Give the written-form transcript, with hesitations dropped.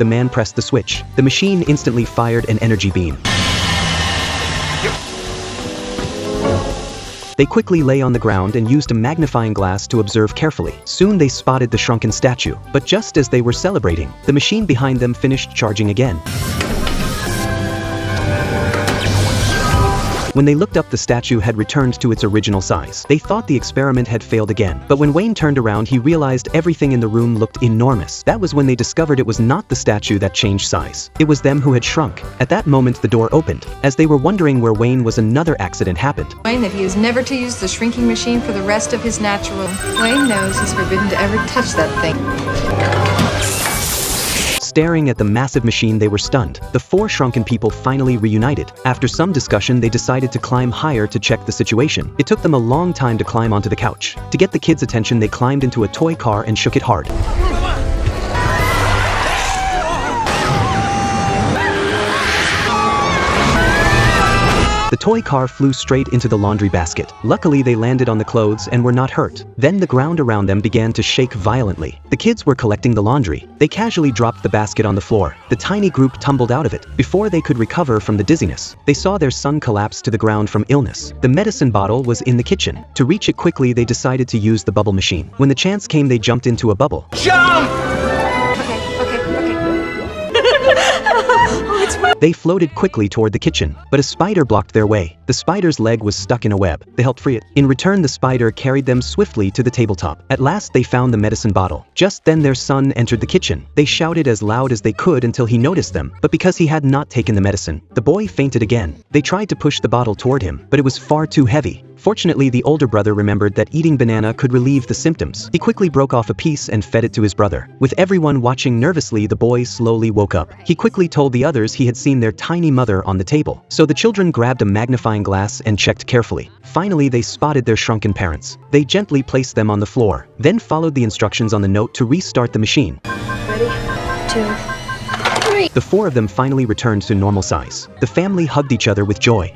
the man pressed the switch. The machine instantly fired an energy beam. They quickly lay on the ground and used a magnifying glass to observe carefully. Soon they spotted the shrunken statue, but just as they were celebrating, the machine behind them finished charging again. When they looked up, the statue had returned to its original size. They thought the experiment had failed again, but when Wayne turned around, he realized everything in the room looked enormous. That was when they discovered it was not the statue that changed size. It was them who had shrunk. At that moment, the door opened. As they were wondering where Wayne was, another accident happened. Wayne that he is never to use the shrinking machine for the rest of his natural. Wayne knows he's forbidden to ever touch that thing. Staring at the massive machine, they were stunned. The four shrunken people finally reunited. After some discussion, they decided to climb higher to check the situation. It took them a long time to climb onto the couch. To get the kids' attention, they climbed into a toy car and shook it hard. The toy car flew straight into the laundry basket. Luckily, they landed on the clothes and were not hurt. Then the ground around them began to shake violently. The kids were collecting the laundry. They casually dropped the basket on the floor. The tiny group tumbled out of it. Before they could recover from the dizziness, they saw their son collapse to the ground from illness. The medicine bottle was in the kitchen. To reach it quickly, they decided to use the bubble machine. When the chance came, they jumped into a bubble. Jump! They floated quickly toward the kitchen, but a spider blocked their way. The spider's leg was stuck in a web. They helped free it. In return, the spider carried them swiftly to the tabletop. At last, they found the medicine bottle. Just then, their son entered the kitchen. They shouted as loud as they could until he noticed them, but because he had not taken the medicine, the boy fainted again. They tried to push the bottle toward him, but it was far too heavy. Fortunately, the older brother remembered that eating banana could relieve the symptoms. He quickly broke off a piece and fed it to his brother. With everyone watching nervously, the boy slowly woke up. He quickly told the others he had seen their tiny mother on the table. So the children grabbed a magnifying glass and checked carefully. Finally, they spotted their shrunken parents. They gently placed them on the floor, then followed the instructions on the note to restart the machine. Ready? 2, 3. The four of them finally returned to normal size. The family hugged each other with joy.